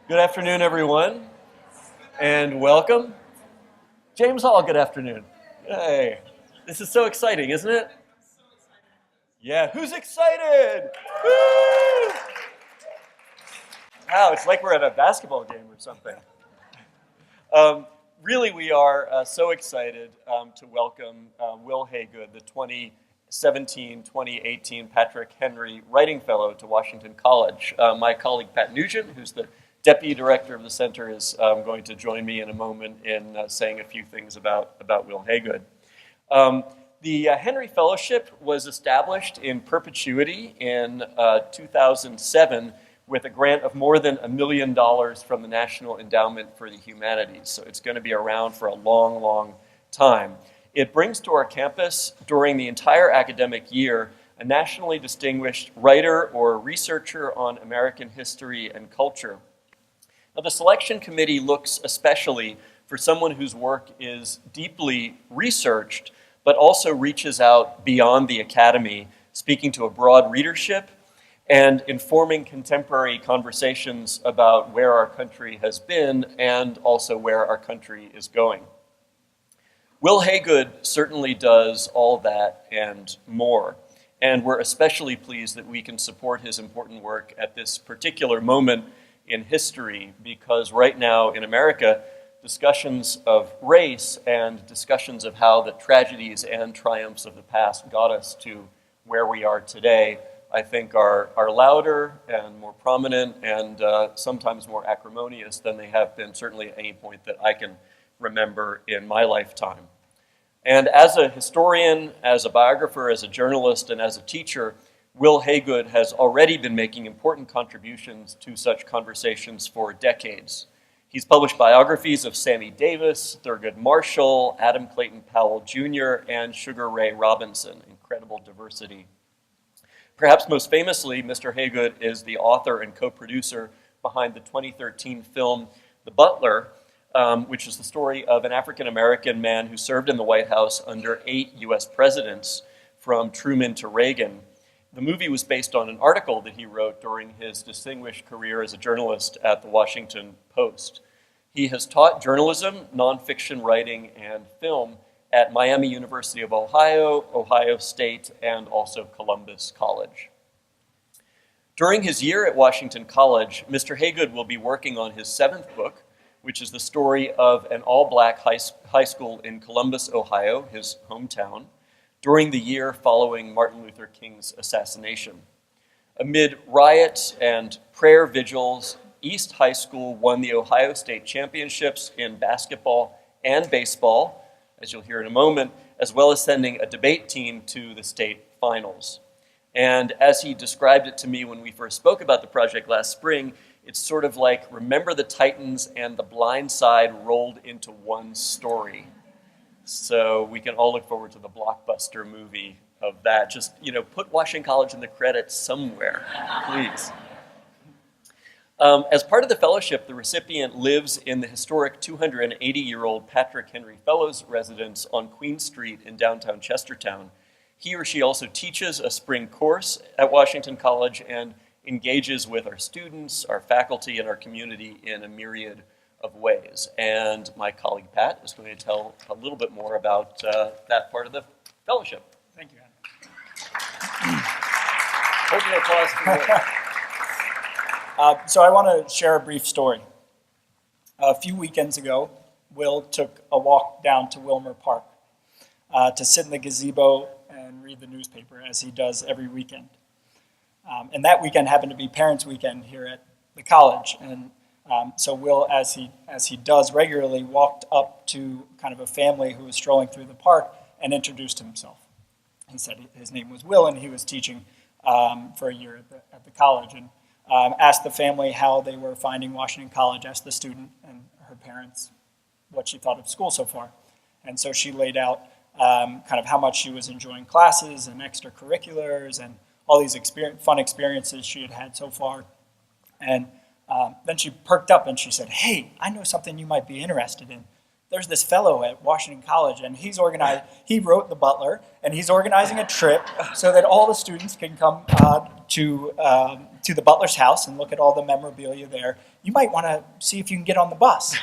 Good afternoon, everyone, and welcome. James Hall, good afternoon. Hey, this is so exciting, isn't it? Yeah, who's excited? Woo! Wow, it's like we're at a basketball game or something. Really, we are so excited to welcome Wil Haygood, the 2017-2018 Patrick Henry Writing Fellow to Washington College. My colleague Pat Nugent, who's the Deputy Director of the Center, is going to join me in a moment in saying a few things about Wil Haygood. The Henry Fellowship was established in perpetuity in 2007 with a grant of more than $1 million from the National Endowment for the Humanities. So it's going to be around for a long, long time. It brings to our campus during the entire academic year a nationally distinguished writer or researcher on American history and culture. Now, the selection committee looks especially for someone whose work is deeply researched, but also reaches out beyond the academy, speaking to a broad readership and informing contemporary conversations about where our country has been and also where our country is going. Wil Haygood certainly does all that and more, and we're especially pleased that we can support his important work at this particular moment in history, because right now in America, discussions of race and discussions of how the tragedies and triumphs of the past got us to where we are today, I think are louder and more prominent and sometimes more acrimonious than they have been certainly at any point that I can remember in my lifetime. And as a historian, as a biographer, as a journalist, and as a teacher, Wil Haygood has already been making important contributions to such conversations for decades. He's published biographies of Sammy Davis, Thurgood Marshall, Adam Clayton Powell Jr., and Sugar Ray Robinson. Incredible diversity. Perhaps most famously, Mr. Haygood is the author and co-producer behind the 2013 film The Butler, which is the story of an African-American man who served in the White House under 8 U.S. presidents, from Truman to Reagan. The movie was based on an article that he wrote during his distinguished career as a journalist at the Washington Post. He has taught journalism, nonfiction writing, and film at Miami University of Ohio, Ohio State, and also Columbus College. During his year at Washington College, Mr. Haygood will be working on his 7th book, which is the story of an all-black high school in Columbus, Ohio, his hometown, during the year following Martin Luther King's assassination. Amid riots and prayer vigils, East High School won the Ohio State Championships in basketball and baseball, as you'll hear in a moment, as well as sending a debate team to the state finals. And as he described it to me when we first spoke about the project last spring, it's sort of like Remember the Titans and The Blind Side rolled into one story. So we can all look forward to the blockbuster movie of that. Just, put Washington College in the credits somewhere, please. As part of the fellowship, the recipient lives in the historic 280-year-old Patrick Henry Fellows residence on Queen Street in downtown Chestertown. He or she also teaches a spring course at Washington College and engages with our students, our faculty, and our community in a myriad of ways. And my colleague Pat is going to tell a little bit more about that part of the fellowship. Thank you, Adam. Hold your applause for Wil. So I want to share a brief story. A few weekends ago, Wil took a walk down to Wilmer Park to sit in the gazebo and read the newspaper, as he does every weekend. And that weekend happened to be Parents' Weekend here at the college. And so Wil, as he does regularly, walked up to kind of a family who was strolling through the park and introduced himself. He said his name was Wil, and he was teaching for a year at the college. And asked the family how they were finding Washington College, asked the student and her parents what she thought of school so far. And so she laid out kind of how much she was enjoying classes and extracurriculars and all these fun experiences she had had so far. And then she perked up and she said, "Hey, I know something you might be interested in." there's this fellow at Washington College, and he wrote The Butler, and he's organizing a trip so that all the students can come to the Butler's house and look at all the memorabilia there. You might want to see if you can get on the bus.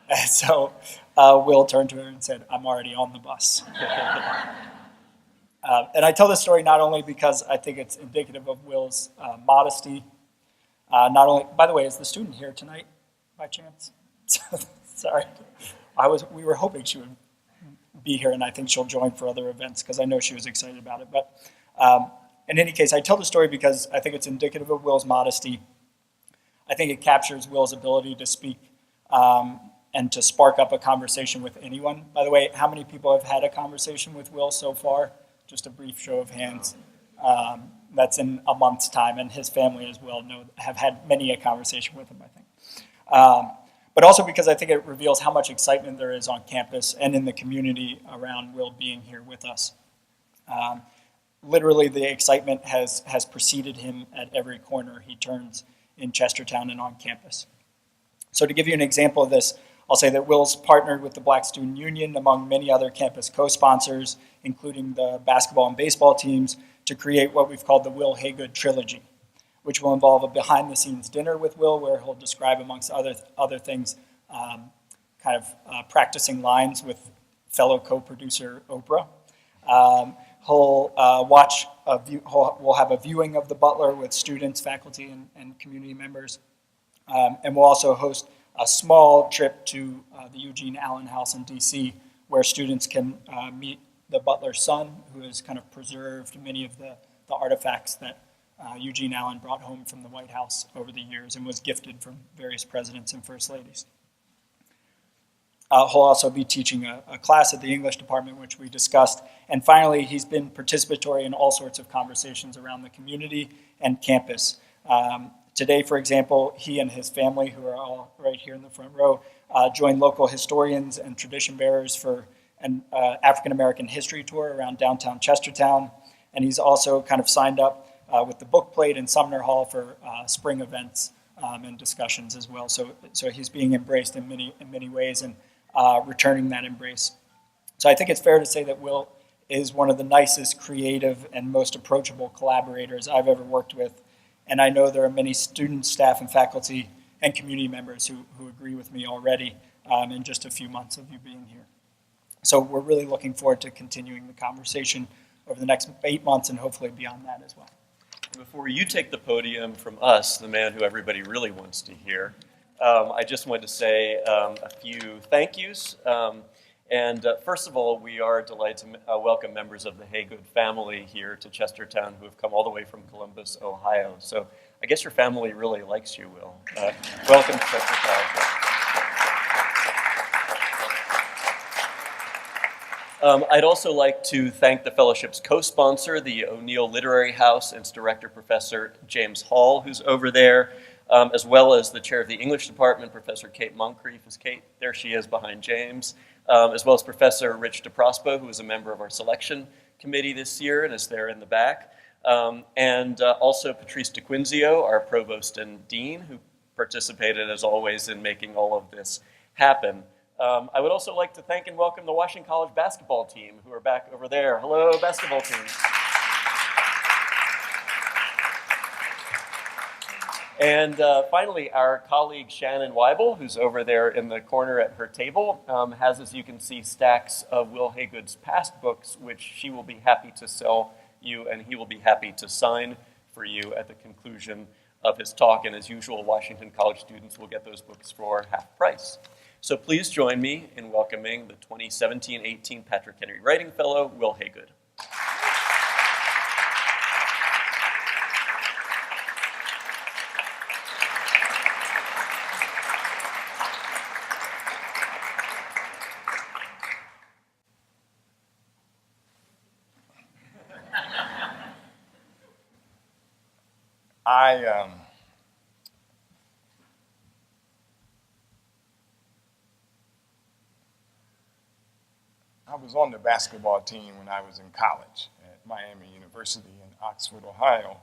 And so Wil turned to her and said, "I'm already on the bus." And I tell this story not only because I think it's indicative of Wil's modesty. Not only, by the way, is the student here tonight, by chance? Sorry, we were hoping she would be here, and I think she'll join for other events because I know she was excited about it. But in any case, I tell the story because I think it's indicative of Wil's modesty. I think it captures Wil's ability to speak and to spark up a conversation with anyone. By the way, how many people have had a conversation with Wil so far? Just a brief show of hands. That's in a month's time, and his family as well have had many a conversation with him, I think. But also because I think it reveals how much excitement there is on campus and in the community around Wil being here with us. Literally, the excitement has preceded him at every corner he turns in Chestertown and on campus. So to give you an example of this, I'll say that Wil's partnered with the Black Student Union, among many other campus co-sponsors, including the basketball and baseball teams, to create what we've called the Wil Haygood trilogy, which will involve a behind-the-scenes dinner with Wil, where he'll describe, amongst other things, practicing lines with fellow co-producer Oprah. We'll have a viewing of The Butler with students, faculty, and community members, and we'll also host a small trip to the Eugene Allen House in D.C., where students can meet the Butler's son, who has kind of preserved many of the artifacts that Eugene Allen brought home from the White House over the years and was gifted from various presidents and first ladies. He'll also be teaching a class at the English department, which we discussed. And finally, he's been participatory in all sorts of conversations around the community and campus. Today, for example, he and his family, who are all right here in the front row, joined local historians and tradition bearers for an African-American history tour around downtown Chestertown. And he's also kind of signed up with the book plate in Sumner Hall for spring events and discussions as well. So he's being embraced in many ways and returning that embrace. So I think it's fair to say that Wil is one of the nicest, creative, and most approachable collaborators I've ever worked with. And I know there are many students, staff, and faculty and community members who agree with me already in just a few months of you being here. So we're really looking forward to continuing the conversation over the next 8 months and hopefully beyond that as well. Before you take the podium from us, the man who everybody really wants to hear, I just wanted to say a few thank yous. First of all, we are delighted to welcome members of the Haygood family here to Chestertown who have come all the way from Columbus, Ohio. So I guess your family really likes you, Wil. Welcome to Chestertown. I'd also like to thank the fellowship's co-sponsor, the O'Neill Literary House, and its director, Professor James Hall, who's over there, as well as the chair of the English department, Professor Kate Moncrief. Is Kate? There she is behind James. As well as Professor Rich DeProspo, who is a member of our selection committee this year and is there in the back. Also Patrice DeQuinzio, our provost and dean, who participated, as always, in making all of this happen. I would also like to thank and welcome the Washington College basketball team, who are back over there. Hello, basketball team. And finally, our colleague Shannon Weibel, who's over there in the corner at her table, has, as you can see, stacks of Wil Haygood's past books, which she will be happy to sell you, and he will be happy to sign for you at the conclusion of his talk. And as usual, Washington College students will get those books for half price. So please join me in welcoming the 2017-18 Patrick Henry Writing Fellow, Wil Haygood. I was on the basketball team when I was in college at Miami University in Oxford, Ohio.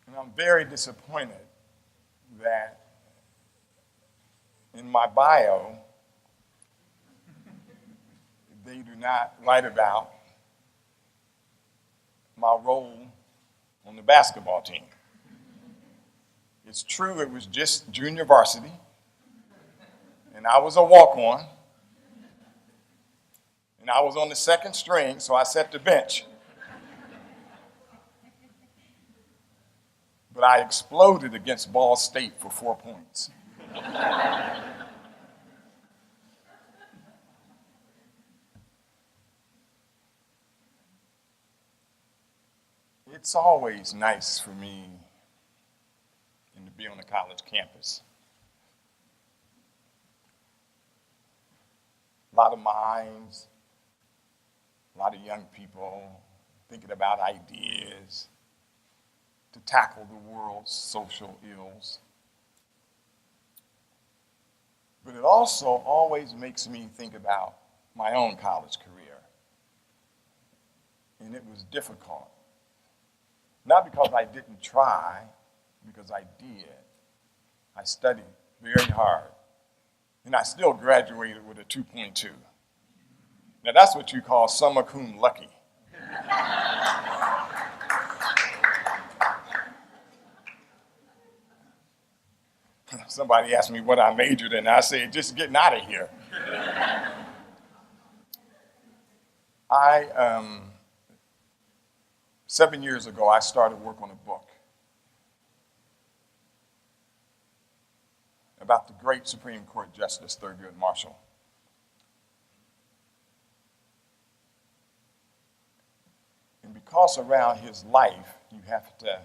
And I'm very disappointed that in my bio, they do not write about my role on the basketball team. It's true, it was just junior varsity, and I was a walk-on, and I was on the second string, so I set the bench. But I exploded against Ball State for 4 points. It's always nice for me to be on a college campus. A lot of minds, a lot of young people thinking about ideas to tackle the world's social ills. But it also always makes me think about my own college career. And it was difficult. Not because I didn't try, because I did. I studied very hard. And I still graduated with a 2.2. Now that's what you call summa cum lucky. Somebody asked me what I majored in, I said, just getting out of here. I 7 years ago, I started work on a book about the great Supreme Court Justice Thurgood Marshall. And because around his life, you have to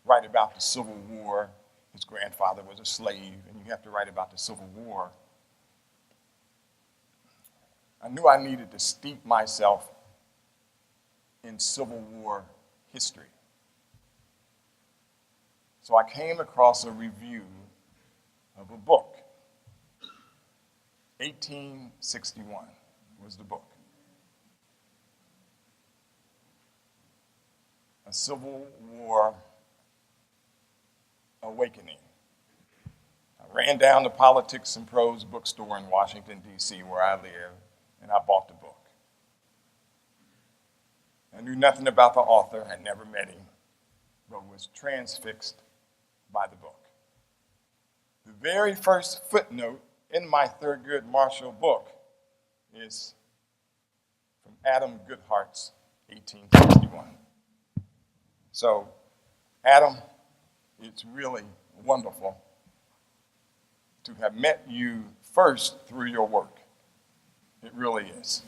write about the Civil War. His grandfather was a slave, and you have to write about the Civil War. I knew I needed to steep myself in Civil War history. So I came across a review of a book. 1861 was the book. A Civil War Awakening. I ran down to Politics and Prose bookstore in Washington, D.C., where I live, and I bought the book. I knew nothing about the author, had never met him, but was transfixed by the book. The very first footnote in my Thurgood Marshall book is from Adam Goodhart's 1861. So, Adam, it's really wonderful to have met you first through your work. It really is.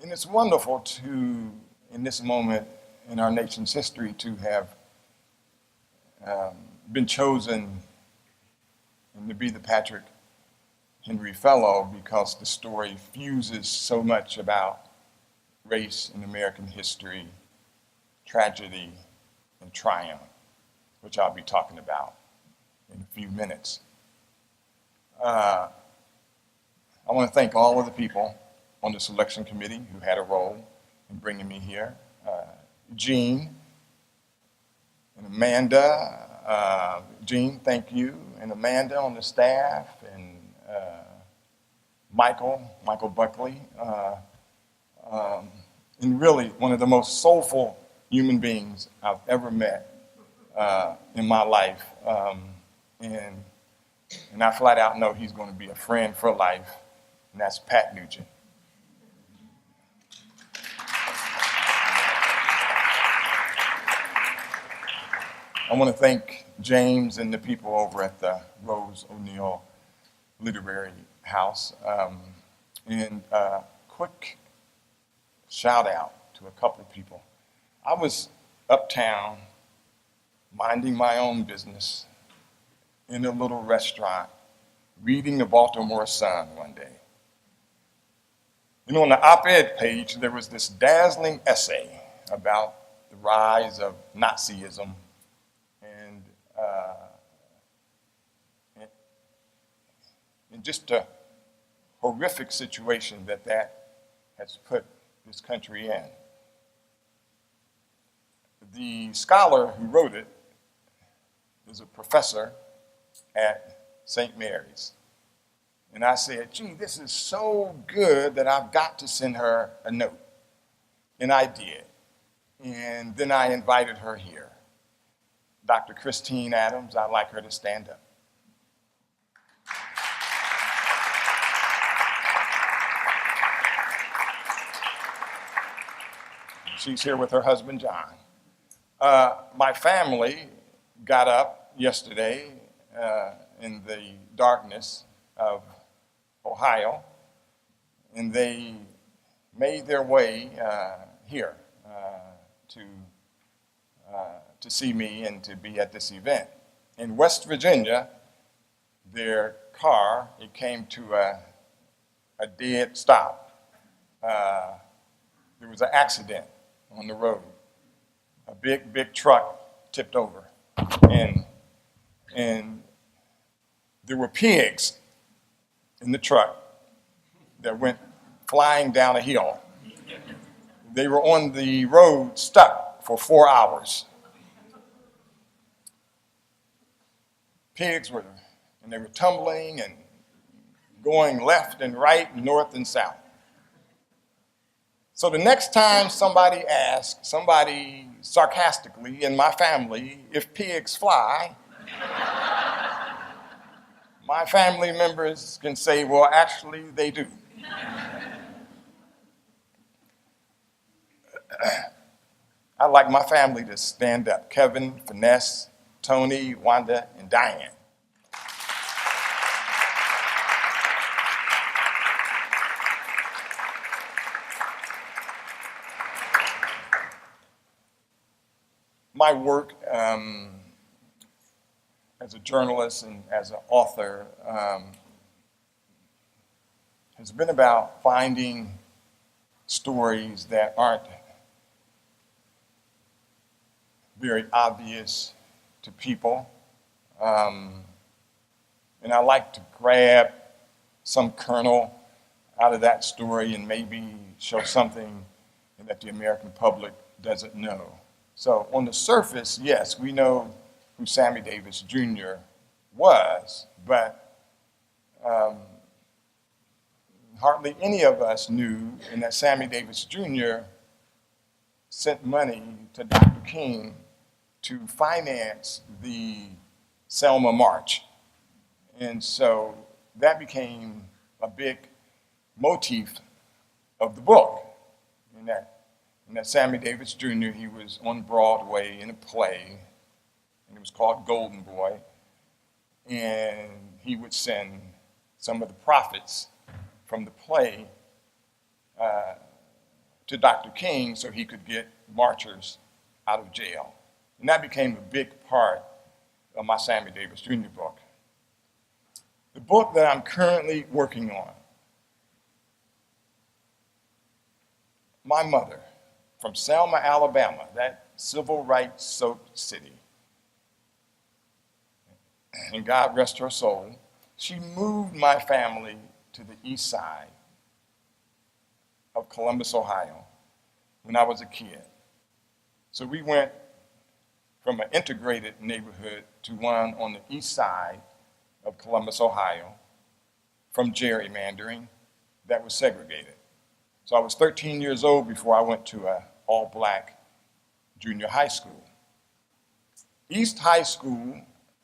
And it's wonderful to, in this moment in our nation's history, to have been chosen and to be the Patrick Henry Fellow, because the story fuses so much about race in American history, tragedy, and triumph, which I'll be talking about in a few minutes. I want to thank all of the people on the selection committee who had a role in bringing me here. Jean and Amanda. Jean, thank you. And Amanda on the staff, and Michael Buckley. And really one of the most soulful human beings I've ever met in my life. And I flat out know he's going to be a friend for life, and that's Pat Nugent. I want to thank James and the people over at the Rose O'Neill Literary House. And quick shout out to a couple of people. I was uptown minding my own business in a little restaurant reading the Baltimore Sun one day. And on the op-ed page, there was this dazzling essay about the rise of Nazism and just a horrific situation that has put this country in. The scholar who wrote it is a professor at St. Mary's. And I said, gee, this is so good that I've got to send her a note. And I did. And then I invited her here. Dr. Christine Adams, I'd like her to stand up. She's here with her husband, John. My family got up yesterday in the darkness of Ohio, and they made their way here to see me and to be at this event. In West Virginia, their car, it came to a dead stop. There was an accident on the road. A big truck tipped over, and there were pigs in the truck that went flying down a hill. They were on the road stuck for 4 hours. Pigs were, and they were tumbling and going left and right, north and south. So the next time somebody asks, somebody sarcastically in my family, if pigs fly, my family members can say, well, actually, they do. I'd like my family to stand up. Kevin, Finesse, Tony, Wanda, and Diane. My work as a journalist and as an author has been about finding stories that aren't very obvious to people. And I like to grab some kernel out of that story and maybe show something that the American public doesn't know. So on the surface, yes, we know who Sammy Davis Jr. was, but hardly any of us knew that Sammy Davis Jr. sent money to Dr. King to finance the Selma March. And so that became a big motif of the book, in that Sammy Davis Jr., he was on Broadway in a play, and it was called Golden Boy, and he would send some of the profits from the play to Dr. King so he could get marchers out of jail. And that became a big part of my Sammy Davis Jr. book. The book that I'm currently working on, my mother, from Selma, Alabama, that civil rights soaked city, and God rest her soul, she moved my family to the east side of Columbus, Ohio, when I was a kid. So we went from an integrated neighborhood to one on the east side of Columbus, Ohio, from gerrymandering that was segregated. So I was 13 years old before I went to an all-black junior high school. East High School,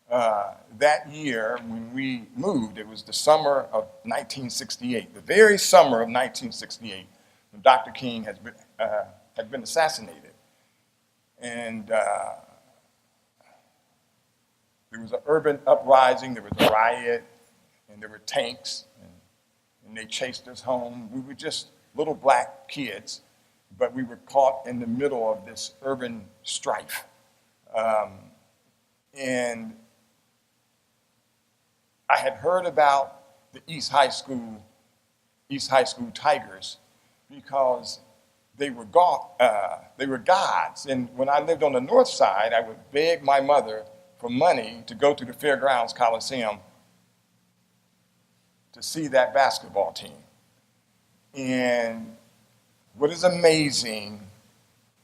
that year when we moved, it was the summer of 1968, the very summer of 1968, when Dr. King had been assassinated. And there was an urban uprising, there was a riot, and there were tanks, and they chased us home. We were just little black kids, but we were caught in the middle of this urban strife. And I had heard about the East High School Tigers because they were gods. And when I lived on the north side, I would beg my mother for money to go to the Fairgrounds Coliseum to see that basketball team. And what is amazing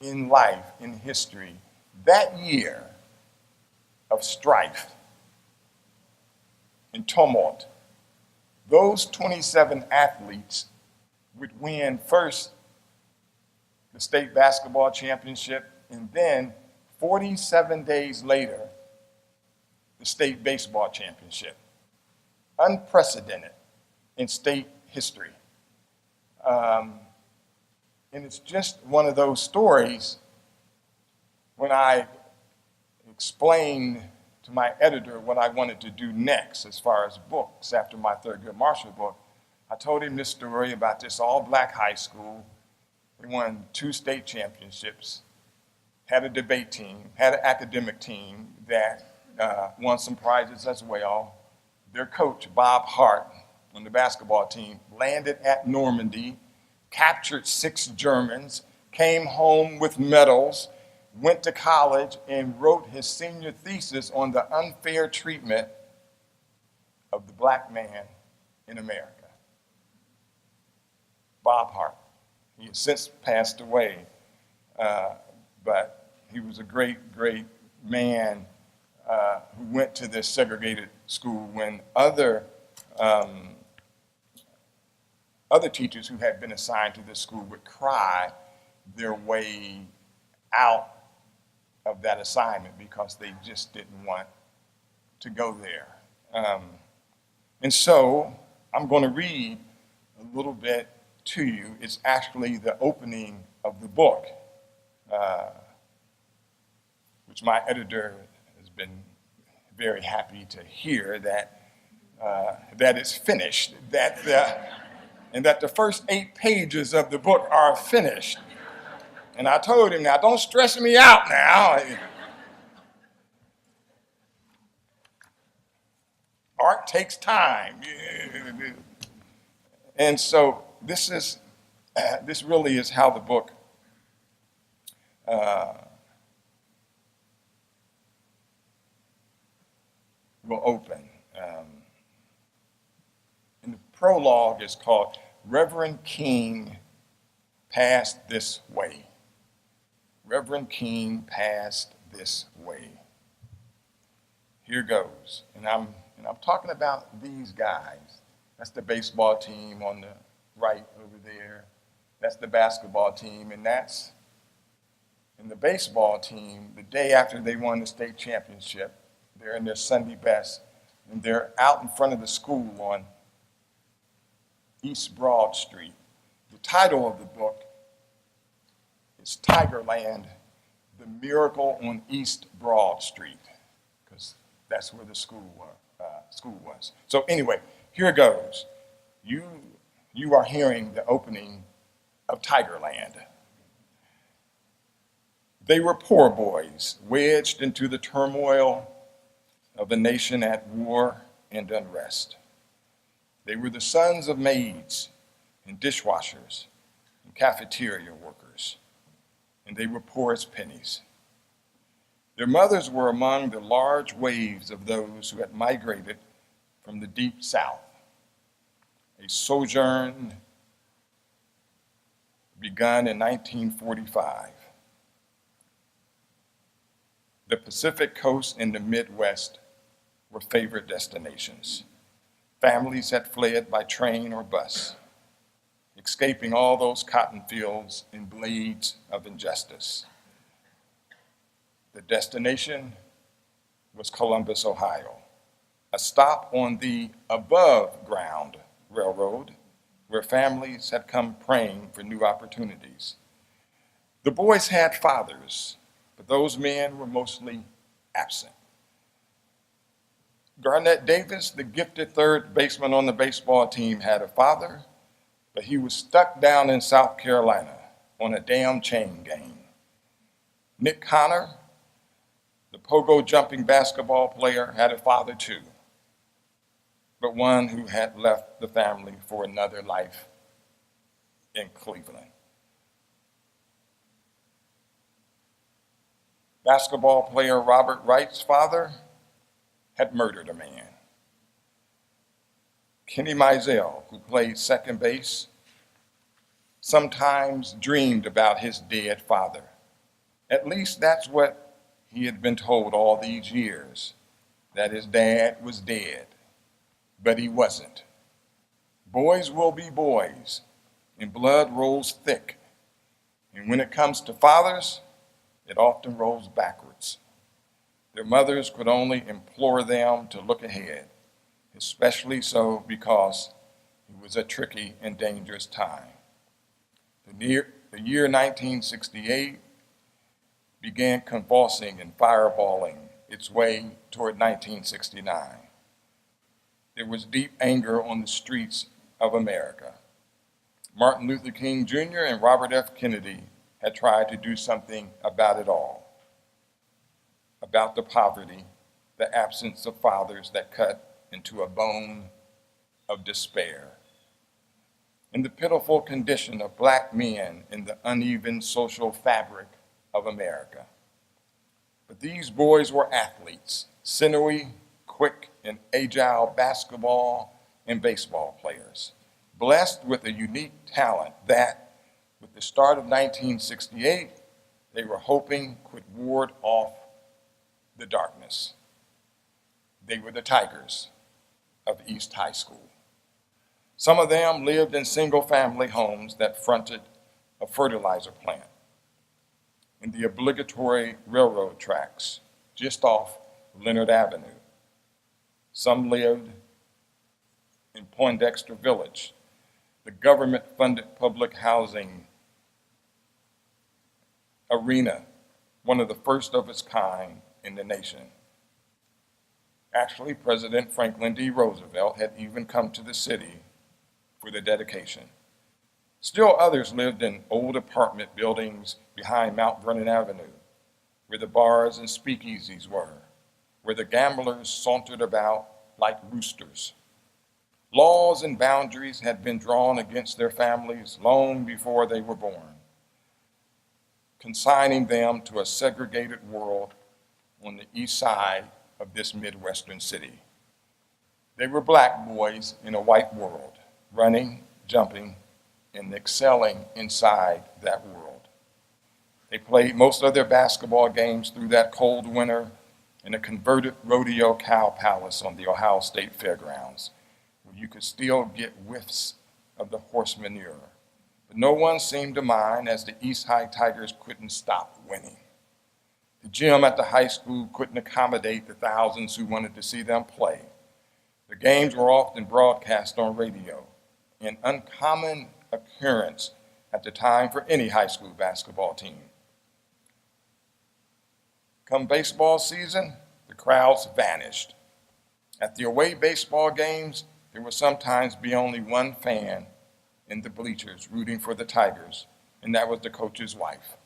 in life, in history, that year of strife and tumult, those 27 athletes would win first the state basketball championship, and then 47 days later, the state baseball championship. Unprecedented in state history. And it's just one of those stories when I explained to my editor what I wanted to do next as far as books after my Thurgood Marshall book. I told him this story about this all-black high school. They won 2 state championships, had a debate team, had an academic team that won some prizes as well. Their coach, Bob Hart, on the basketball team, landed at Normandy, captured 6 Germans, came home with medals, went to college, and wrote his senior thesis on the unfair treatment of the black man in America. Bob Hart. He has since passed away, but he was a great, great man who went to this segregated school when other teachers who had been assigned to this school would cry their way out of that assignment because they just didn't want to go there. And so I'm going to read a little bit to you. It's actually the opening of the book, which my editor has been very happy to hear that it's finished, and that the first 8 pages of the book are finished. And I told him, now don't stress me out now. Art takes time. And so this really is how the book will open. And the prologue is called Reverend King Passed This Way. Reverend King passed this way. Here goes. And I'm talking about these guys. That's the baseball team on the right over there. That's the basketball team, and that's in the baseball team, the day after they won the state championship, they're in their Sunday best, and they're out in front of the school on East Broad Street. The title of the book is Tigerland, The Miracle on East Broad Street, because that's where the school was. So anyway, here goes. You are hearing the opening of Tigerland. They were poor boys, wedged into the turmoil of a nation at war and unrest. They were the sons of maids and dishwashers and cafeteria workers, and they were poor as pennies. Their mothers were among the large waves of those who had migrated from the deep south, a sojourn begun in 1945. The Pacific Coast and the Midwest were favorite destinations. Families had fled by train or bus, escaping all those cotton fields and blades of injustice. The destination was Columbus, Ohio, a stop on the above ground railroad where families had come praying for new opportunities. The boys had fathers, but those men were mostly absent. Garnett Davis, the gifted third baseman on the baseball team, had a father, but he was stuck down in South Carolina on a damn chain gang. Nick Connor, the pogo jumping basketball player, had a father too, but one who had left the family for another life in Cleveland. Basketball player Robert Wright's father had murdered a man. Kenny Mizell, who played second base, sometimes dreamed about his dead father. At least that's what He had been told all these years that his dad was dead, but he wasn't. Boys will be boys, and blood rolls thick. And when it comes to fathers, it often rolls backwards. Their mothers could only implore them to look ahead, especially so because it was a tricky and dangerous time. The year 1968 began convulsing and fireballing its way toward 1969. There was deep anger on the streets of America. Martin Luther King Jr. and Robert F. Kennedy had tried to do something about it all, about the poverty, the absence of fathers that cut into a bone of despair, and the pitiful condition of black men in the uneven social fabric of America. But these boys were athletes, sinewy, quick, and agile basketball and baseball players, blessed with a unique talent that, with the start of 1968, they were hoping could ward off the darkness. They were the Tigers of East High School. Some of them lived in single-family homes that fronted a fertilizer plant in the obligatory railroad tracks just off Leonard Avenue. Some lived in Poindexter Village, the government-funded public housing arena, one of the first of its kind in the nation. Actually, President Franklin D. Roosevelt had even come to the city for the dedication. Still others lived in old apartment buildings behind Mount Vernon Avenue, where the bars and speakeasies were, where the gamblers sauntered about like roosters. Laws and boundaries had been drawn against their families long before they were born, consigning them to a segregated world on the east side of this Midwestern city. They were black boys in a white world, running, jumping, and excelling inside that world. They played most of their basketball games through that cold winter in a converted rodeo cow palace on the Ohio State Fairgrounds, where you could still get whiffs of the horse manure. But no one seemed to mind, as the East High Tigers couldn't stop winning. The gym at the high school couldn't accommodate the thousands who wanted to see them play. The games were often broadcast on radio, an uncommon occurrence at the time for any high school basketball team. Come baseball season, the crowds vanished. At the away baseball games, there would sometimes be only one fan in the bleachers rooting for the Tigers, and that was the coach's wife.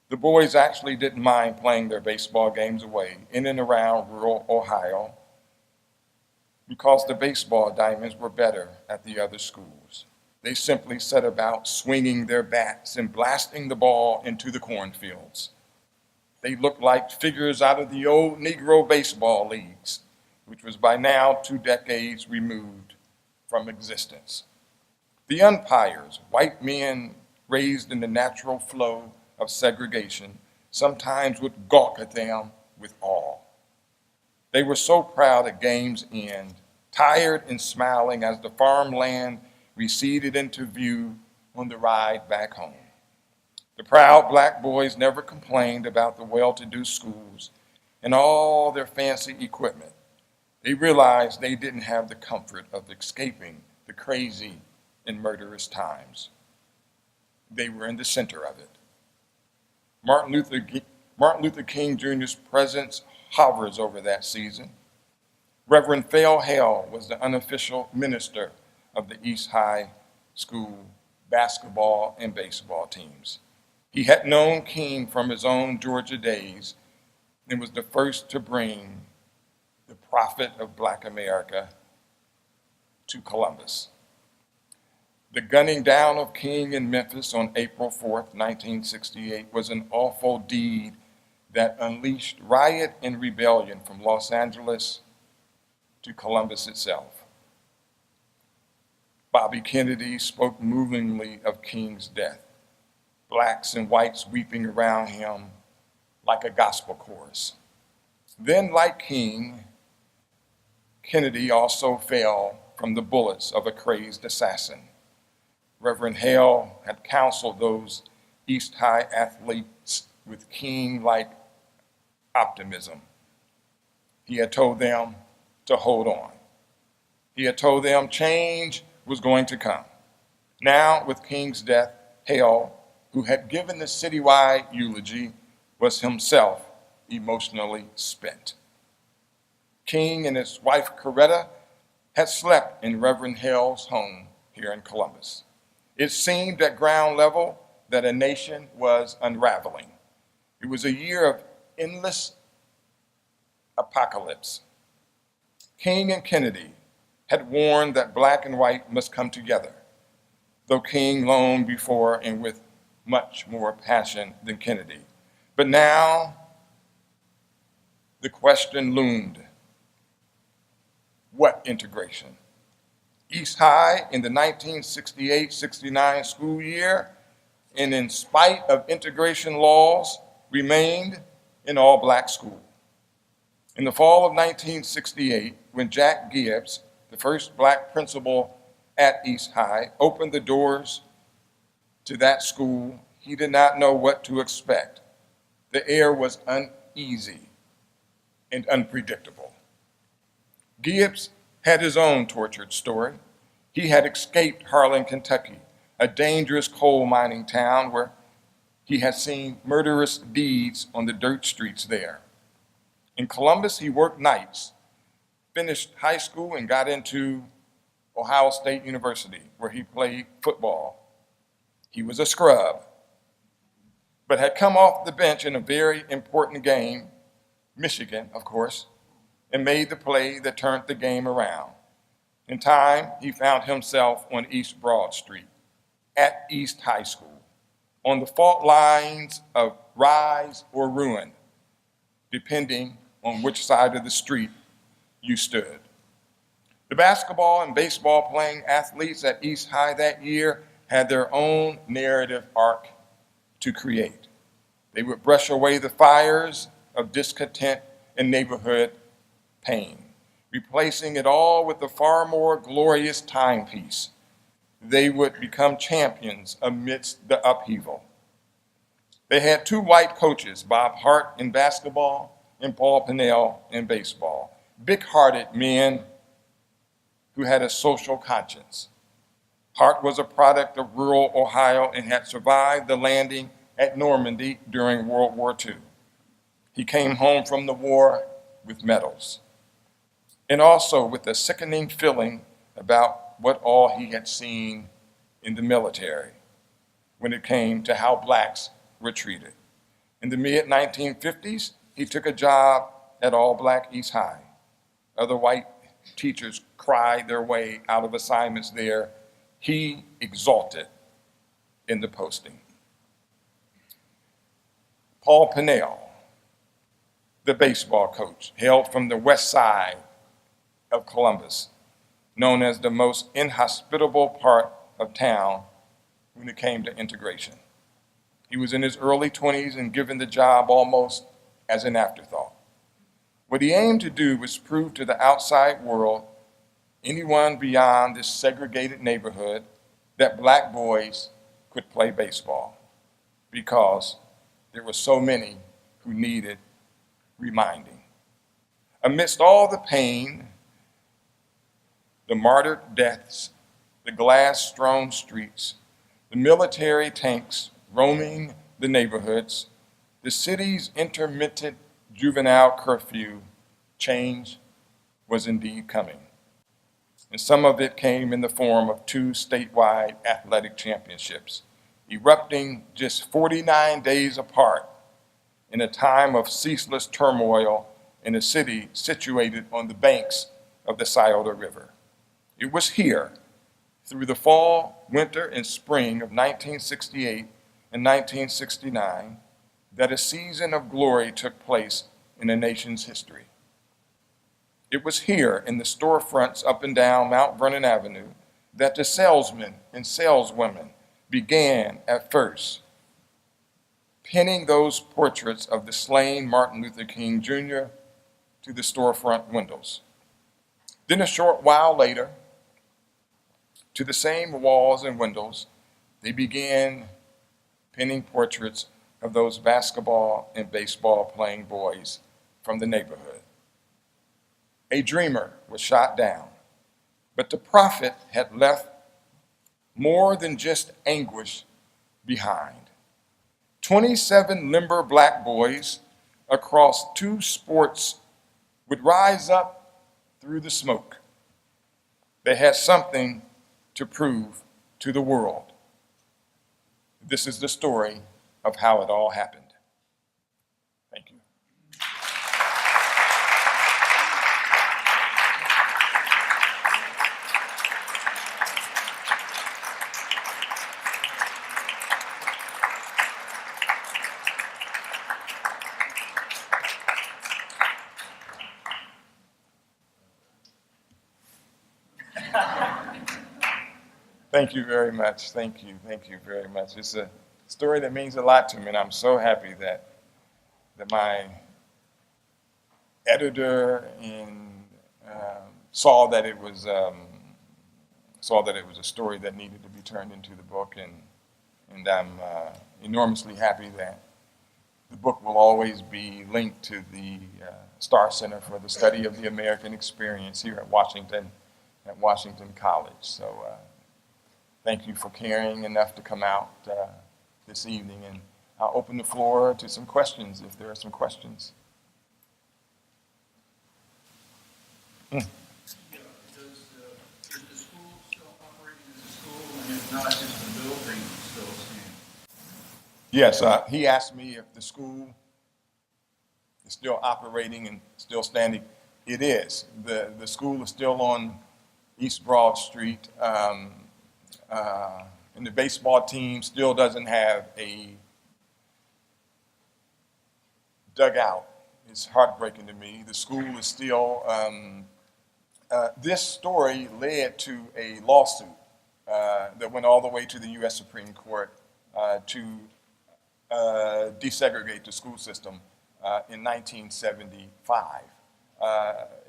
The boys actually didn't mind playing their baseball games away in and around rural Ohio because the baseball diamonds were better at the other schools. They simply set about swinging their bats and blasting the ball into the cornfields. They looked like figures out of the old Negro baseball leagues, which was by now 2 decades removed from existence. The umpires, white men raised in the natural flow of segregation, sometimes would gawk at them with awe. They were so proud at game's end, tired and smiling as the farmland receded into view on the ride back home. The proud black boys never complained about the well-to-do schools and all their fancy equipment. They realized they didn't have the comfort of escaping the crazy and murderous times. They were in the center of it. Martin Luther King Jr.'s presence hovers over that season. Reverend Phil Hale was the unofficial minister of the East High School basketball and baseball teams. He had known King from his own Georgia days and was the first to bring the prophet of Black America to Columbus. The gunning down of King in Memphis on April 4th, 1968 was an awful deed that unleashed riot and rebellion from Los Angeles to Columbus itself. Bobby Kennedy spoke movingly of King's death, blacks and whites weeping around him like a gospel chorus. Then, like King, Kennedy also fell from the bullets of a crazed assassin. Reverend Hale had counseled those East High athletes with King-like optimism. He had told them to hold on. He had told them change was going to come. Now, with King's death, Hale, who had given the citywide eulogy, was himself emotionally spent. King and his wife, Coretta, had slept in Reverend Hale's home here in Columbus. It seemed at ground level that a nation was unraveling. It was a year of endless apocalypse. King and Kennedy had warned that black and white must come together, though King longed before and with much more passion than Kennedy. But now the question loomed: what integration? East High in the 1968-69 school year, and in spite of integration laws, remained an all-black school. In the fall of 1968, when Jack Gibbs, the first black principal at East High, opened the doors to that school, he did not know what to expect. The air was uneasy and unpredictable. Gibbs had his own tortured story. He had escaped Harlan, Kentucky, a dangerous coal mining town where he had seen murderous deeds on the dirt streets there. In Columbus, he worked nights, finished high school, and got into Ohio State University, where he played football. He was a scrub, but had come off the bench in a very important game, Michigan, of course, and made the play that turned the game around. In time, he found himself on East Broad Street at East High School, on the fault lines of rise or ruin, depending on which side of the street you stood. The basketball and baseball playing athletes at East High that year had their own narrative arc to create. They would brush away the fires of discontent and neighborhood pain, replacing it all with a far more glorious timepiece. They would become champions amidst the upheaval. They had two white coaches, Bob Hart in basketball and Paul Pinnell in baseball, big-hearted men who had a social conscience. Hart was a product of rural Ohio and had survived the landing at Normandy during World War II. He came home from the war with medals, and also with a sickening feeling about what all he had seen in the military when it came to how blacks were treated. In the mid-1950s, he took a job at all-black East High. Other white teachers cried their way out of assignments there. He exulted in the posting. Paul Pinnell, the baseball coach, hailed from the west side of Columbus, known as the most inhospitable part of town when it came to integration. He was in his early 20s and given the job almost as an afterthought. What he aimed to do was prove to the outside world, anyone beyond this segregated neighborhood, that black boys could play baseball, because there were so many who needed reminding. Amidst all the pain, the martyred deaths, the glass-strewn streets, the military tanks roaming the neighborhoods, the city's intermittent juvenile curfew, change was indeed coming. And some of it came in the form of 2 statewide athletic championships, erupting just 49 days apart in a time of ceaseless turmoil in a city situated on the banks of the Scioto River. It was here, through the fall, winter, and spring of 1968 and 1969, that a season of glory took place in a nation's history. It was here in the storefronts up and down Mount Vernon Avenue that the salesmen and saleswomen began at first pinning those portraits of the slain Martin Luther King Jr. to the storefront windows. Then a short while later, to the same walls and windows, they began pinning portraits of those basketball and baseball playing boys from the neighborhood. A dreamer was shot down, but the prophet had left more than just anguish behind. 27 limber black boys across 2 sports would rise up through the smoke. They had something to prove to the world. This is the story of how it all happened. Thank you. Thank you very much. Thank you very much. It's a story that means a lot to me, and I'm so happy that my editor saw that it was a story that needed to be turned into the book, and I'm enormously happy that the book will always be linked to the Starr Center for the Study of the American Experience here at Washington College. So thank you for caring enough to come out this evening, and I'll open the floor to some questions if there are some questions. Is the school still operating as a school, and if not, is the building still standing? Yes, he asked me if the school is still operating and still standing. It is. The school is still on East Broad Street. And the baseball team still doesn't have a dugout. It's heartbreaking to me. The school is still, this story led to a lawsuit that went all the way to the U.S. Supreme Court to desegregate the school system in 1975.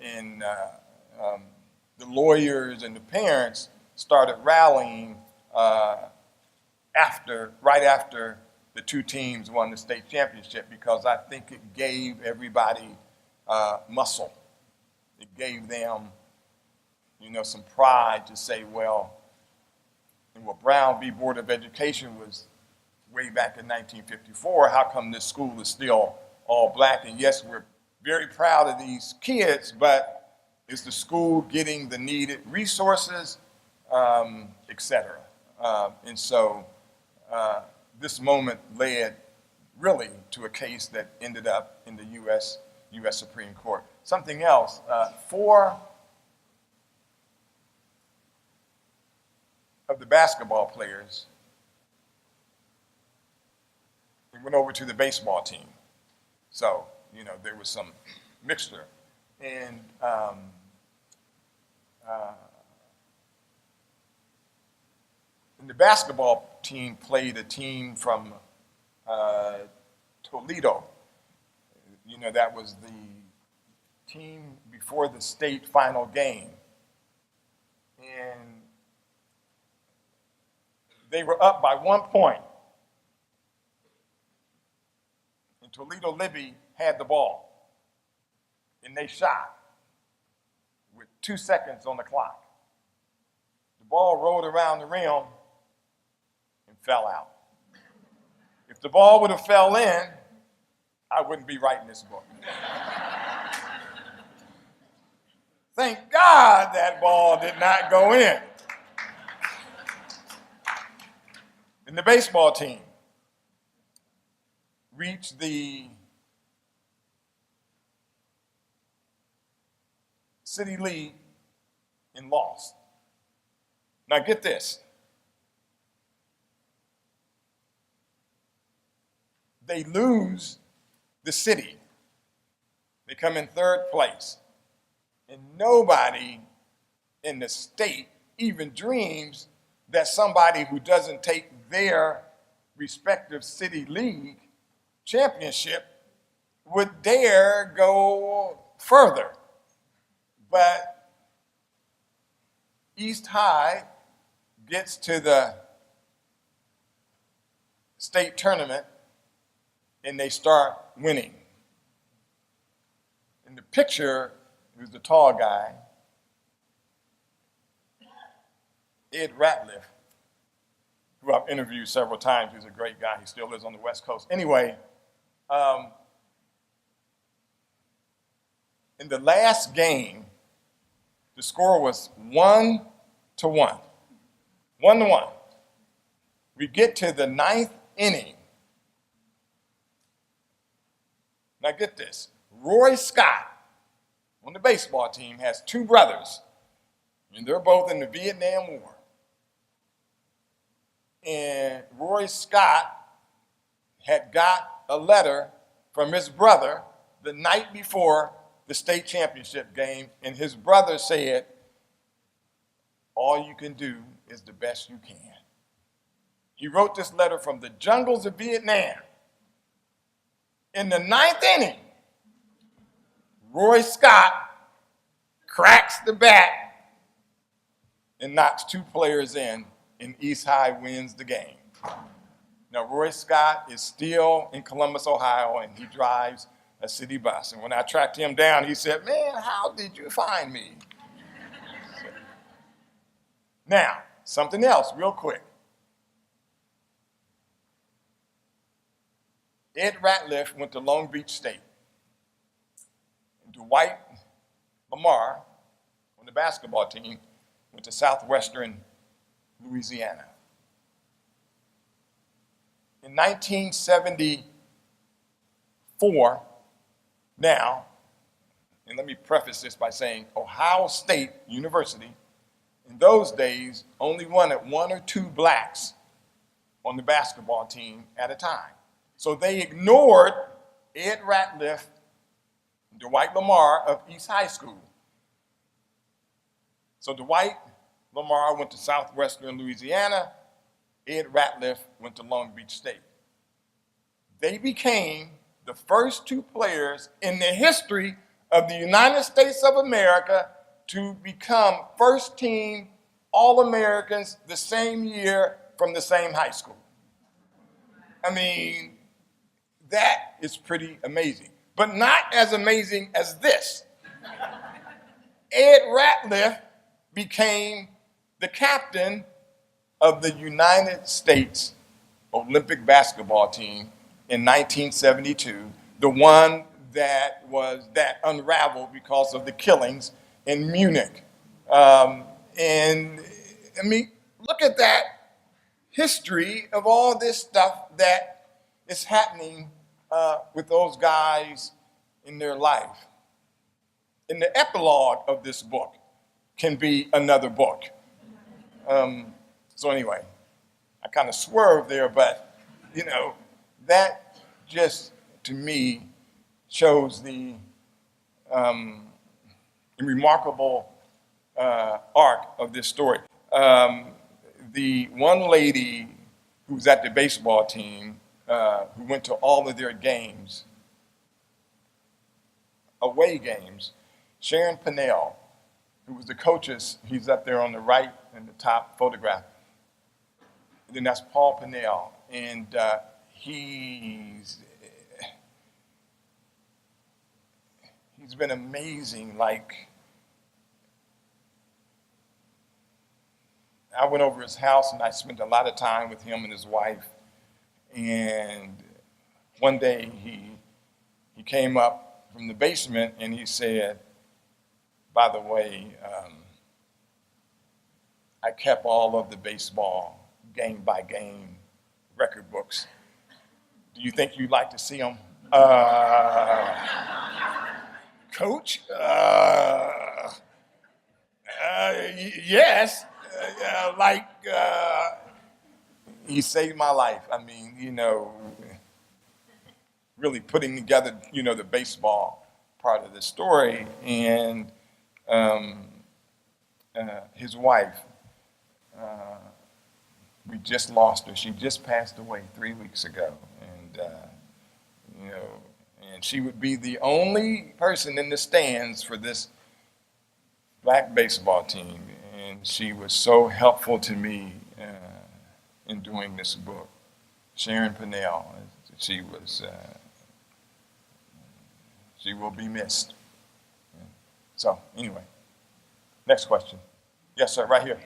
And the lawyers and the parents started rallying right after the 2 teams won the state championship, because I think it gave everybody muscle. It gave them, some pride to say, well, Brown v. Board of Education was way back in 1954. How come this school is still all black? And yes, we're very proud of these kids, but is the school getting the needed resources, et cetera? And so this moment led really to a case that ended up in the U.S. Supreme Court. Something else, 4 of the basketball players, they went over to the baseball team. So, there was some mixture. And the basketball team played a team from Toledo. That was the team before the state final game. And they were up by 1 point. And Toledo Libby had the ball. And they shot with 2 seconds on the clock. The ball rolled around the rim and fell out. If the ball would have fell in, I wouldn't be writing this book. Thank God that ball did not go in. And the baseball team reached the city league and lost. Now get this. They lose the city. They come in 3rd place. And nobody in the state even dreams that somebody who doesn't take their respective city league championship would dare go further. But East High gets to the state tournament and they start winning. In the picture, who's the tall guy, Ed Ratliff, who I've interviewed several times. He's a great guy. He still lives on the West Coast. Anyway, in the last game, the score was 1-1. 1-1. We get to the ninth inning. Now get this. Roy Scott on the baseball team has two brothers, and they're both in the Vietnam War. And Roy Scott had got a letter from his brother the night before the state championship game, and his brother said, all you can do is the best you can. He wrote this letter from the jungles of Vietnam. In the ninth inning, Roy Scott cracks the bat and knocks two players in, and East High wins the game. Now, Roy Scott is still in Columbus, Ohio, and he drives a city bus. And when I tracked him down, he said, man, how did you find me? Now, something else real quick. Ed Ratliff went to Long Beach State. Dwight Lamar on the basketball team went to Southwestern Louisiana. In 1974, now, and let me preface this by saying Ohio State University, in those days, only wanted one or two blacks on the basketball team at a time. So they ignored Ed Ratliff and Dwight Lamar of East High School. So Dwight Lamar went to Southwestern Louisiana. Ed Ratliff went to Long Beach State. They became the first two players in the history of the United States of America to become first-team All-Americans the same year from the same high school. I mean, that is pretty amazing. But not as amazing as this. Ed Ratliff became the captain of the United States Olympic basketball team in 1972, the one that unraveled because of the killings in Munich. And I mean, look at that history of all this stuff that is happening with those guys in their life. And the epilogue of this book can be another book. So anyway, I kind of swerved there, but you know, that just to me shows the remarkable arc of this story. The one lady who was at the baseball team, who went to all of their games, away games, Sharon Pinnell, who was the coach's, he's up there on the right in the top photograph. And then that's Paul Pinnell, and he's been amazing. Like, I went over his house and I spent a lot of time with him and his wife. And one day he came up from the basement and he said, by the way, I kept all of the baseball game by game record books. Do you think you'd like to see them? Coach? Yes. He saved my life. I mean, you know, really putting together, you know, the baseball part of the story. And his wife, we just lost her. She just passed away 3 weeks ago. And And she would be the only person in the stands for this black baseball team. And she was so helpful to me in doing this book. Sharon Pinnell, she will be missed. So anyway, next question. Yes, sir, right here.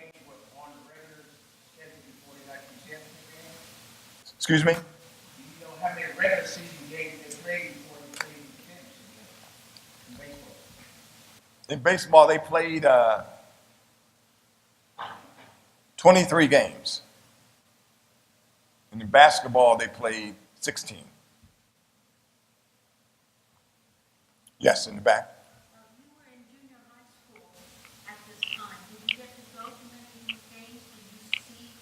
Excuse me? Do you know how many regular season games they played before they played the championship game in baseball? In baseball, they played 23 games. And in basketball, they played 16. Yes, in the back. You were in junior high school at this time. Did you get to go to many of these games? Did you see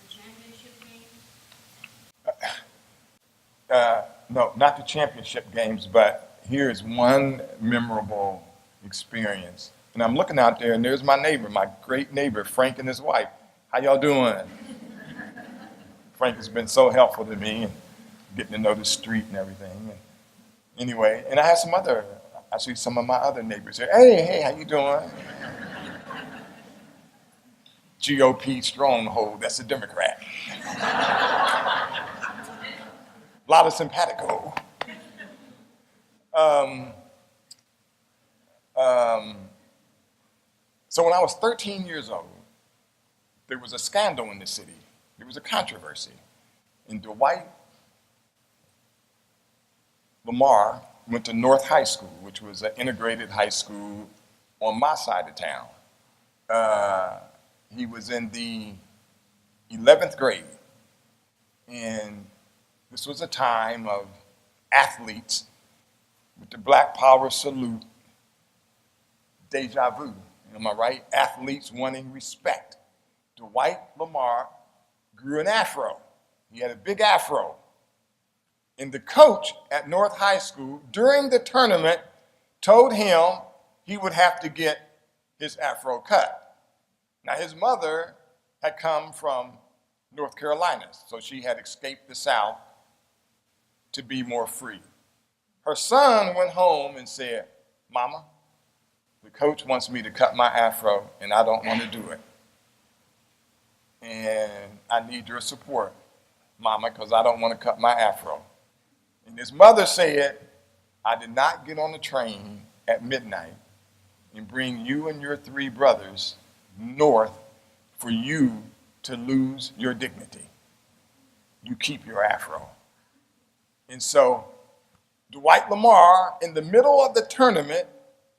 the championship games? No, not the championship games, but here's one memorable experience. And I'm looking out there, and there's my neighbor, my great neighbor, Frank, and his wife. How y'all doing? Frank has been so helpful to me and getting to know the street and everything. And anyway, and I see some of my other neighbors here. Hey, how you doing? GOP stronghold, that's a Democrat. A lot of simpatico. So when I was 13 years old, there was a scandal in the city. There was a controversy. And Dwight Lamar went to North High School, which was an integrated high school on my side of town. He was in the 11th grade. And this was a time of athletes with the Black Power salute, deja vu, am I right? Athletes wanting respect. Dwight Lamar grew an afro. He had a big afro. And the coach at North High School during the tournament told him he would have to get his afro cut. Now his mother had come from North Carolina, so she had escaped the South to be more free. Her son went home and said, "Mama, the coach wants me to cut my afro and I don't want to do it. And I need your support, Mama, because I don't want to cut my afro." And his mother said, "I did not get on the train at midnight and bring you and your 3 brothers north for you to lose your dignity. You keep your afro." And so Dwight Lamar, in the middle of the tournament,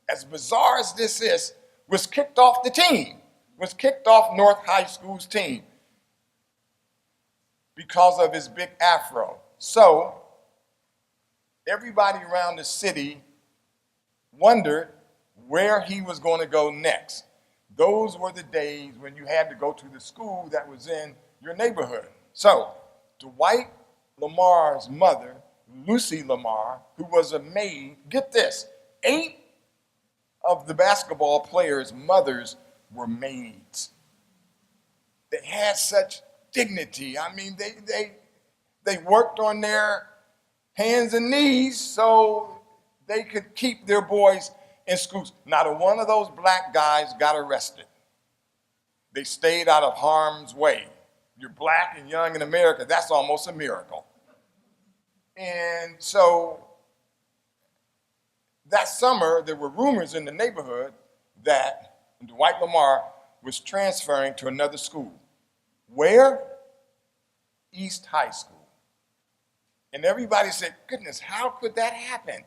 as bizarre as this is, was kicked off the team, was kicked off North High School's team because of his big afro. So everybody around the city wondered where he was going to go next. Those were the days when you had to go to the school that was in your neighborhood. So Dwight Lamar's mother, Lucy Lamar, who was a maid, get this, 8 of the basketball players' mothers were maids. They had such dignity. I mean, they worked on their hands and knees so they could keep their boys in schools. Not a one of those black guys got arrested. They stayed out of harm's way. You're black and young in America, that's almost a miracle. And so that summer, there were rumors in the neighborhood that Dwight Lamar was transferring to another school. Where? East High School. And everybody said, "Goodness, how could that happen?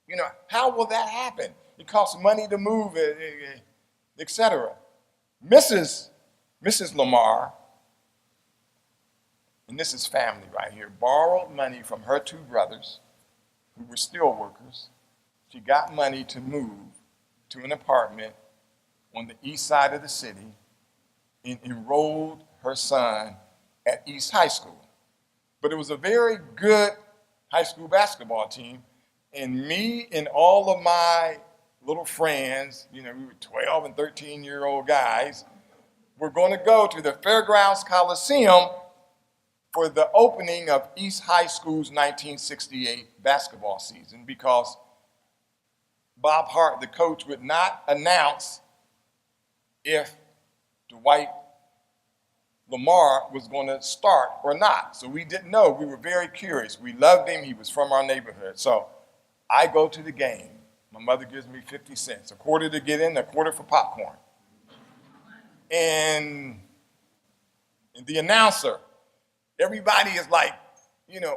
You know, how will that happen? It costs money to move, etc." Mrs. Lamar, and this is family right here, borrowed money from her 2 brothers who were steel workers. She got money to move to an apartment on the east side of the city and enrolled her son at East High School. But it was a very good high school basketball team, and me and all of my little friends, you know, we were 12 and 13-year-old guys, were going to go to the Fairgrounds Coliseum for the opening of East High School's 1968 basketball season because Bob Hart, the coach, would not announce if Dwight Lamar was going to start or not. So we didn't know. We were very curious. We loved him. He was from our neighborhood. So I go to the game. My mother gives me 50 cents, a quarter to get in, a quarter for popcorn. And the announcer, everybody is like,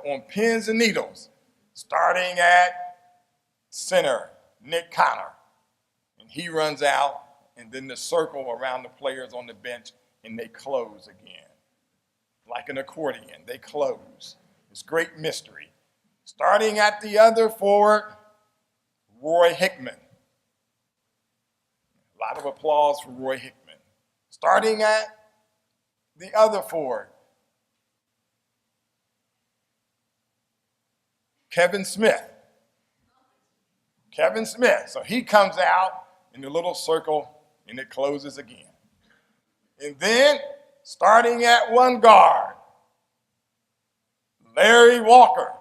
on pins and needles, starting at center, Nick Connor. And he runs out, and then the circle around the players on the bench, and they close again. Like an accordion, they close. It's great mystery. Starting at the other forward, Roy Hickman. A lot of applause for Roy Hickman. Starting at the other forward, Kevin Smith. Kevin Smith. So he comes out in the little circle, and it closes again. And then, starting at one guard, Larry Walker.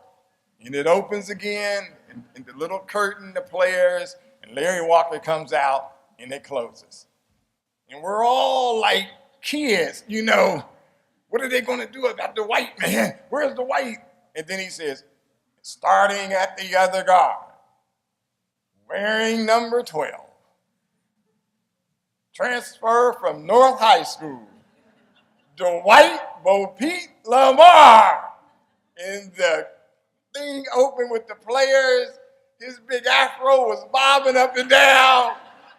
And it opens again, and the little curtain, the players, and Larry Walker comes out, and it closes. And we're all like kids, what are they going to do about the white man? Where's the white? And then he says, starting at the other guard, wearing number 12, transfer from North High School, Dwight Bo-Pete Lamar. And the thing opened with the players. His big afro was bobbing up and down.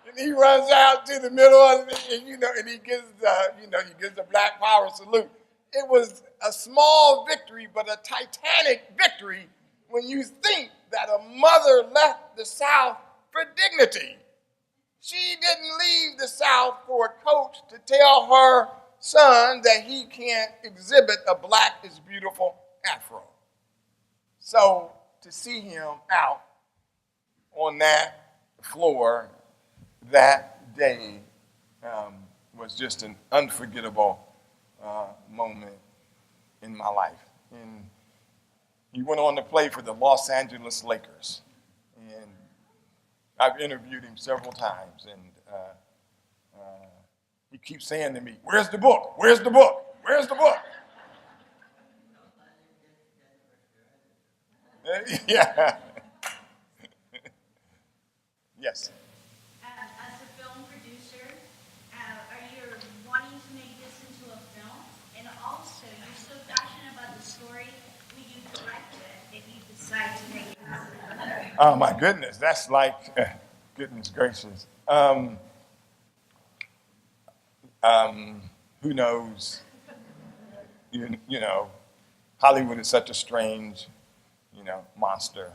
And he runs out to the middle of it, and he gives the Black Power salute. It was a small victory, but a titanic victory when you think that a mother left the South for dignity. She didn't leave the South for a coach to tell her son that he can't exhibit a black is beautiful afro. So to see him out on that floor that day was just an unforgettable moment in my life. And he went on to play for the Los Angeles Lakers. And I've interviewed him several times, and he keeps saying to me, "Where's the book? Where's the book? Where's the book?" Yeah. Yes. As a film producer, are you wanting to make this into a film? And also, you're so passionate about the story, will you direct it if you decide to make it? Oh my goodness, that's like, goodness gracious. Who knows? Hollywood is such a strange, monster.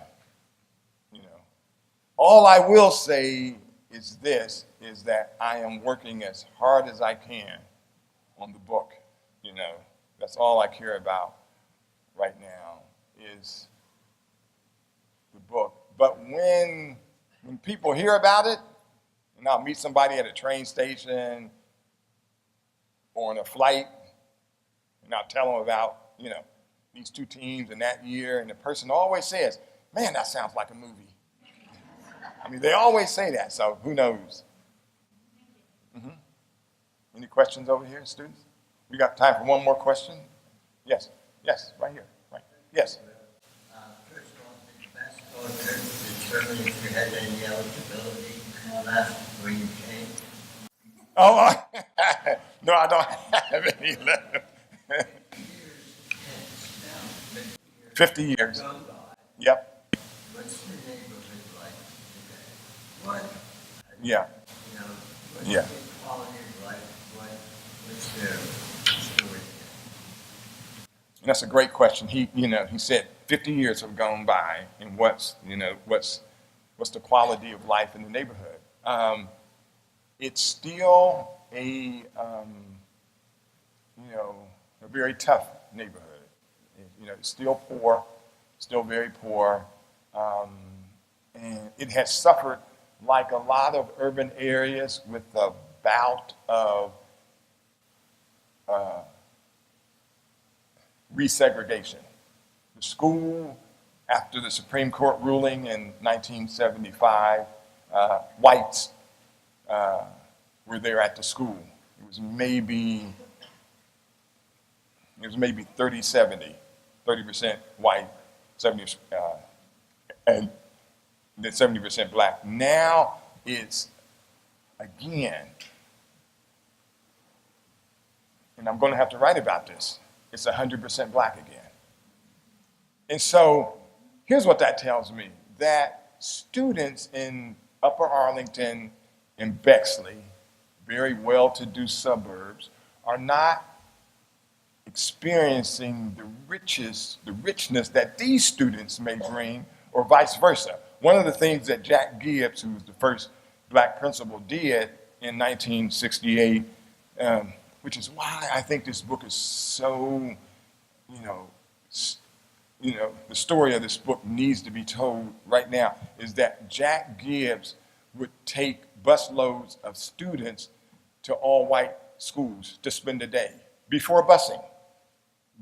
All I will say is this, is that I am working as hard as I can on the book. That's all I care about right now is the book. But when people hear about it, and I'll meet somebody at a train station or on a flight, and I'll tell them about, these two teams in that year, and the person always says, "Man, that sounds like a movie." I mean, they always say that, so who knows? Mm-hmm. Any questions over here, students? We got time for one more question? Yes, right here, right. Yes. First off, the basketball trip determine if you had any eligibility left when you came? Oh, no, I don't have any left. 50 years. Yep. What's the neighborhood like today? What? Yeah. What's Yeah. the quality of life? What's their story? And that's a great question. He said 50 years have gone by, and what's the quality of life in the neighborhood? It's still a very tough neighborhood. It's still poor, still very poor, and it has suffered like a lot of urban areas with the bout of resegregation. The school, after the Supreme Court ruling in 1975, whites were there at the school. It was maybe 30-70, 30% white, 70, and then 70% black. Now it's, again, and I'm going to have to write about this, it's 100% black again. And so here's what that tells me, that students in Upper Arlington and Bexley, very well-to-do suburbs, are not experiencing the richness that these students may bring, or vice versa. One of the things that Jack Gibbs, who was the first black principal, did in 1968, which is why I think this book is so, the story of this book needs to be told right now, is that Jack Gibbs would take busloads of students to all white schools to spend a day before busing,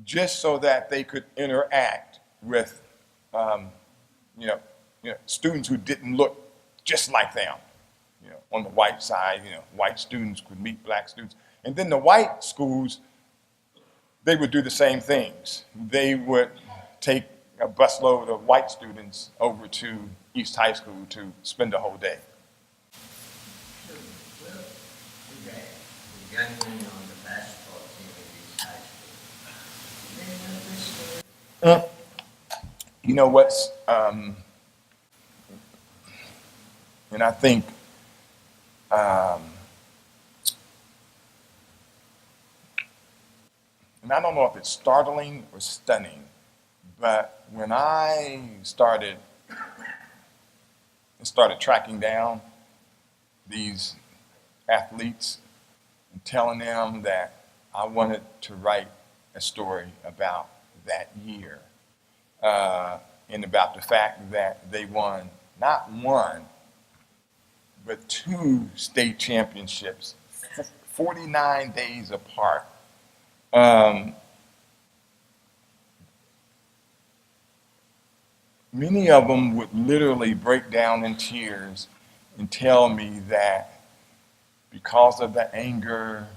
just so that they could interact with, students who didn't look just like them. On the white side, white students could meet black students. And then the white schools, they would do the same things. They would take a busload of white students over to East High School to spend a whole day. The young man on the basketball team at East High School. They know this story. You know what's, and I think, and I don't know if it's startling or stunning, but when I started tracking down these athletes and telling them that I wanted to write a story about that year, and about the fact that they won not one, but 2 state championships, 49 days apart. Many of them would literally break down in tears and tell me that because of the anger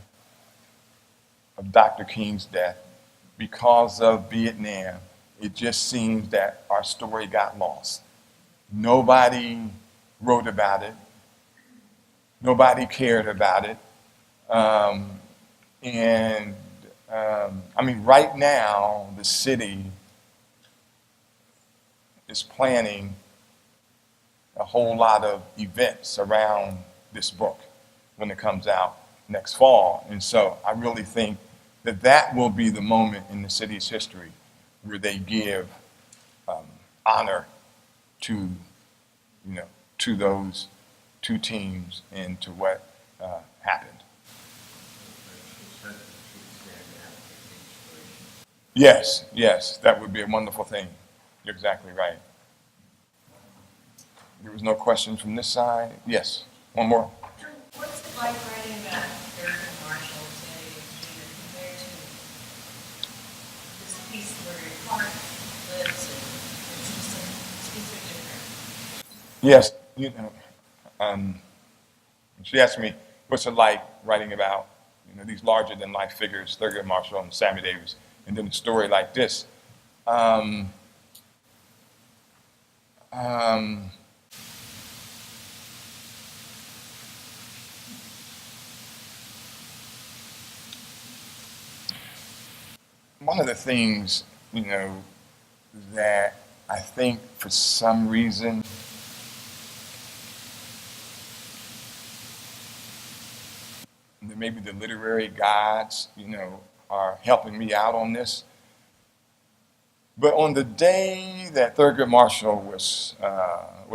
of Dr. King's death, because of Vietnam, it just seems that our story got lost. Nobody wrote about it. Nobody cared about it. Right now, the city is planning a whole lot of events around this book when it comes out next fall. And so I really think that that will be the moment in the city's history where they give honor to, to those 2 teams and to what happened. Yes, that would be a wonderful thing. You're exactly right. There was no question from this side. Yes, one more. What's it like writing about Thurgood Marshall, Sammy Davis Jr. compared to this piece where your heart lives and speaks are different? Yes, she asked me, what's it like writing about these larger than life figures, Thurgood Marshall and Sammy Davis, and then a story like this. One of the things, that I think for some reason maybe the literary gods, are helping me out on this. But on the day that Thurgood Marshall was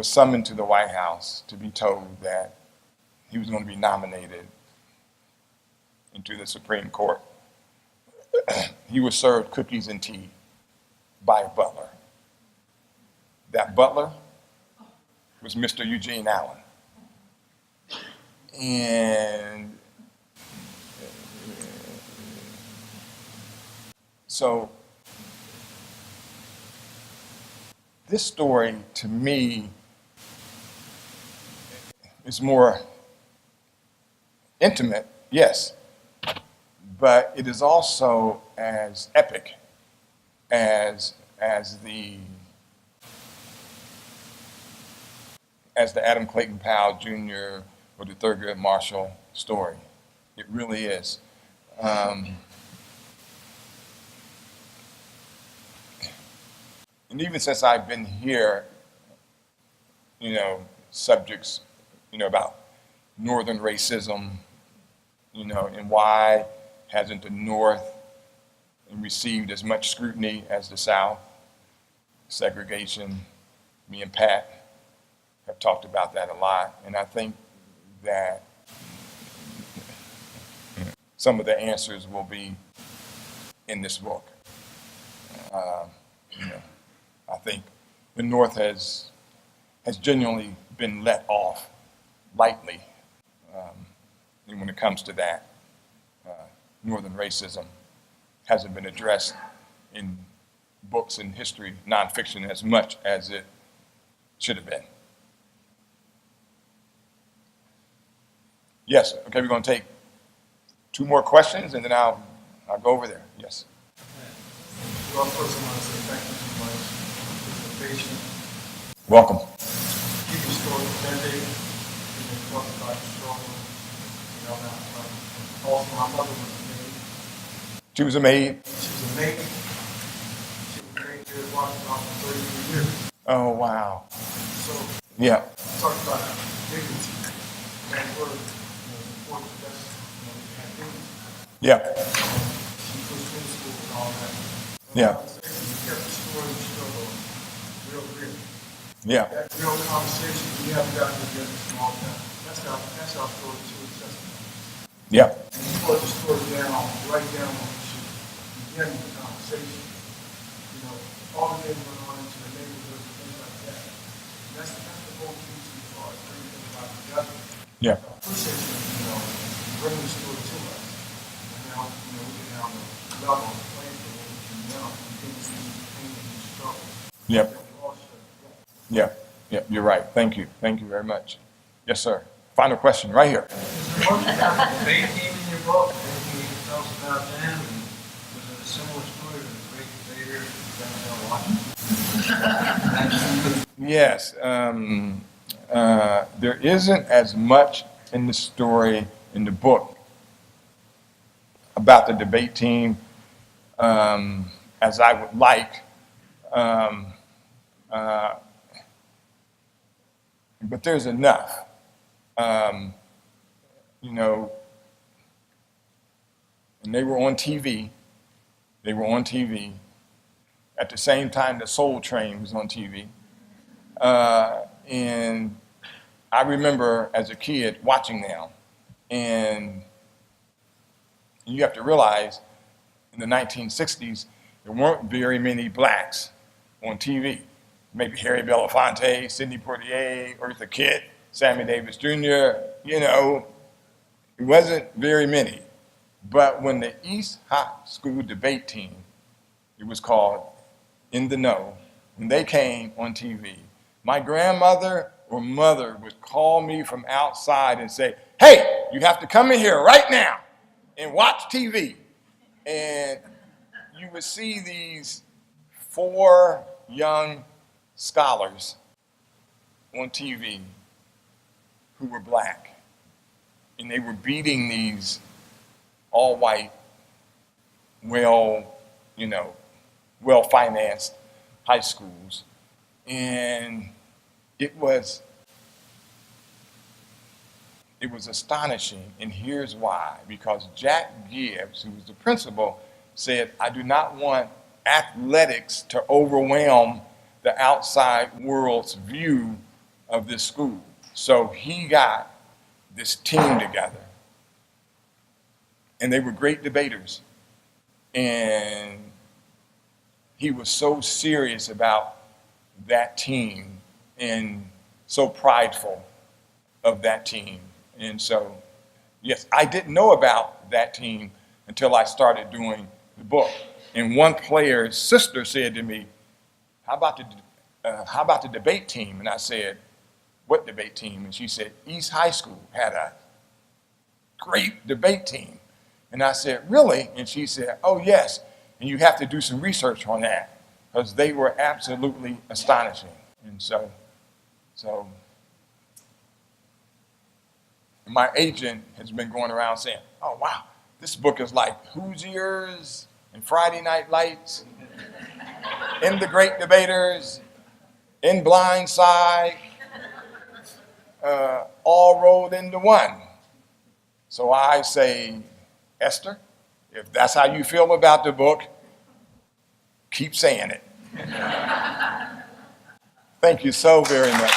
summoned to the White House to be told that he was going to be nominated into the Supreme Court, he was served cookies and tea by a butler. That butler was Mr. Eugene Allen. And so this story, to me, is more intimate, yes, but it is also as epic as the Adam Clayton Powell Jr. or the Thurgood Marshall story. It really is. And even since I've been here, subjects, about Northern racism, and why hasn't the North received as much scrutiny as the South, segregation, me and Pat have talked about that a lot, and I think that some of the answers will be in this book. I think the North has genuinely been let off lightly and when it comes to that. Northern racism hasn't been addressed in books and history, nonfiction, as much as it should have been. Yes, okay, we're going to take 2 more questions and then I'll go over there. Yes. Well, first I want to say thank you so much for the presentation. Welcome. Keep your story authentic. You can talk about the struggle. Also, my mother was a maid. She was a maid. She was a maid. She was married to Washington for 33 years. Oh, wow. So, Yeah. talk about dignity. That word, important. That's, we have dignity. Yeah. She pushed me to school and all that. Yeah. You kept the story of the struggle real real. Yeah. That real conversation we haven't gotten together in a small time. That's our story too. Yeah. And you put the story down, right down when you should begin the conversation. All the things went on into the neighborhood and things like that. And that's the whole piece as far as bringing everybody together. Yeah. I appreciate you, bringing the story to us. And now, we can have a level of playing field and now continue to pain and struggle. Yep. All shut. Yeah. Yeah. You're right. Thank you. Thank you very much. Yes, sir. Final question right here. Is there much about the debate team in your book? Anything you can tell us about them? And was it a similar story to the great debater, Washington? Yes. There isn't as much in the story in the book about the debate team as I would like. But there's enough. And they were on TV. They were on TV at the same time the Soul Train was on TV. And I remember as a kid watching them. And you have to realize in the 1960s, there weren't very many blacks on TV. Maybe Harry Belafonte, Sidney Poitier, Eartha Kitt, Sammy Davis Jr., it wasn't very many. But when the East High School debate team, it was called In the Know, when they came on TV, my grandmother or mother would call me from outside and say, hey, you have to come in here right now and watch TV. And you would see these 4 young scholars on TV who were black. And they were beating these all-white, well-financed high schools. And it was astonishing, and here's why. Because Jack Gibbs, who was the principal, said, I do not want athletics to overwhelm the outside world's view of this school. So he got this team together. And they were great debaters. And he was so serious about that team and so prideful of that team. And so, yes, I didn't know about that team until I started doing the book. And one player's sister said to me, how about how about the debate team? And I said, what debate team? And she said, East High School had a great debate team. And I said, really? And she said, oh, yes. And you have to do some research on that because they were absolutely astonishing. And so my agent has been going around saying, oh, wow, this book is like Hoosiers and Friday Night Lights, In the Great Debaters, In Blind Side, all rolled into one. So I say, Esther, if that's how you feel about the book, keep saying it. Thank you so very much.